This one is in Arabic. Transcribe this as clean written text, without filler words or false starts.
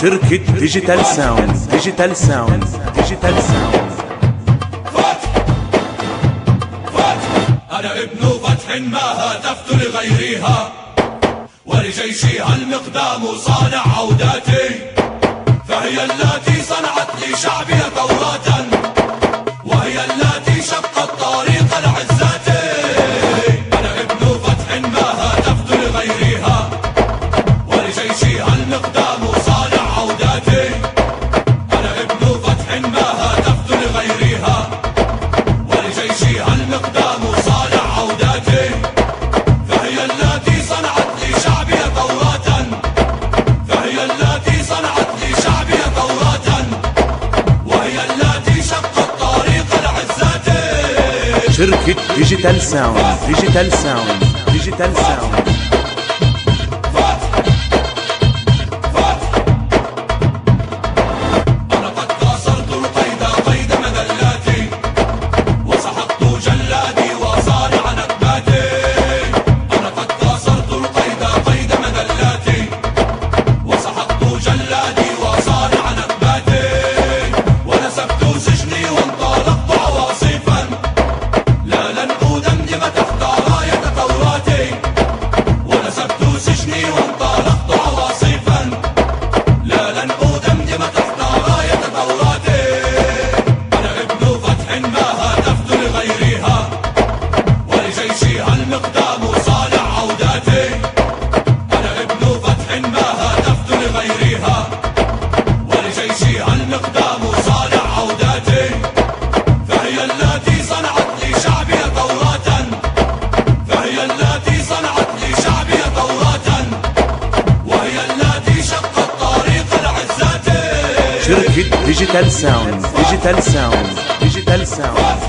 شركة ديجيتال ساوند. ديجيتال ساوند. ديجيتال ساوند. أنا ابن فتح ما هتفت لغيرها، ولجيشها المقدام صانع عوداتي، فهي التي صنعت لشعبي ثورة، وهي التي شقت طريق العزات. أنا ابن فتح ما هتفت لغيرها، ولجيشها المقدام صانع عوداتي. أنا ابن فتح ما هتفت لغيرها، ولجيشها المقدام صانع عوداتي، فهي التي صنعت لشعبي ثورة، فهي التي صنعت لشعبي ثورة، وهي التي شقت طريق العزات. شركة ديجيتال ساوند. ديجيتال ساوند. ديجيتال ساوند. أنا قد كسرت القيد قيد مذلاتي، وسحقت جلادي وصانع نكباتي. أنا قد كسرت القيد قيد مذلاتي، وسحقت جلادي وصانع نكباتي، ونسفت سجني وانطلقت عواصفا، لا لن أدمدم تحت راية ثوراتي. ونسفت سجني وانطلقت عواصفا، لا لن أدمدم تحت راية ثوراتي. أنا ابن فتح ما هتفت لغيرها، ولجيشها المقدام صانع عوداتي. أنا ابن فتح ما هتفت لغيرها، ولجيشها المقدام صانع عوداتي، فهي التي صنعت لشعبي ثورة، فهي التي صنعت لشعبي ثورة، وهي التي شقت طريق العزات. شركة ديجيتال ساوند. ديجيتال ساوند. ديجيتال ساوند.